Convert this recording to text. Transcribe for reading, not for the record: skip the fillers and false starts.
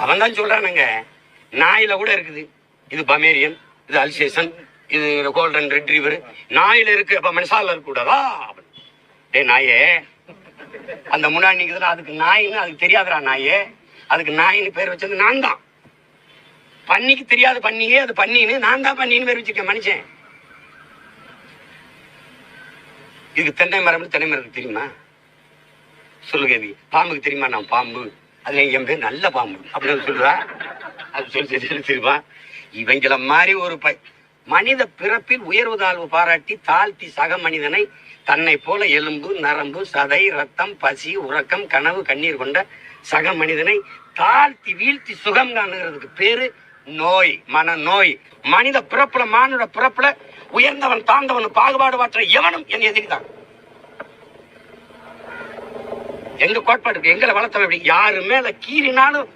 அவன் தான் சொல்றானுங்க. நாயில கூட இருக்குது, இது பமேரியன், இது அல்சேஷன், இது கோல்டன் ரெட்ரீவர். நாயில இருக்கு, அப்ப மனசால இருக்க கூடாதா? டே நாயே, அந்த முன்னாடி நிக்குதுன்னா அதுக்கு நாயின்னு அதுக்கு தெரியாதுடா நாயே. அதுக்கு நாயின்னு பேர் வச்சது நான் தான். பன்னிக்கு தெரியாது பன்னியே, அது பன்னின்னு நான் தான் பன்னின்னு பேர் வச்சிருக்கேன் மனுஷன். இதுக்கு தென்னை மரம், தென்னை மரத்துக்கு தெரியுமா? சொல்லுங்க. பாம்புக்கு தெரியுமா நான் பாம்பு, அதுல என் பேர் நல்ல பாம்பு அப்படின்னு சொல்றா. அது சொல்லி தெரியுமா? இவங்கள மாதிரி ஒரு மனித பிறப்பில் உயர்வு தாழ்வு பாராட்டி தாழ்த்தி சக மனிதனை தன்னை போல எலும்பு நரம்பு சதை ரத்தம் பசி உறக்கம் கனவு கண்ணீர் கொண்ட சக மனிதனை தாழ்த்தி வீழ்த்தி சுகம் காணுகிறதுக்கு பேரு நோய், மன நோய். மனித பிறப்புல மானுட பிறப்புல உயர்ந்தவன் தாழ்ந்தவன் பாகுபாடு மாற்ற எவனும் என் எதிரிதான். எங்க கோட்பாடு எங்களை வளர்த்தவன் யாரு மேல கீறினாலும்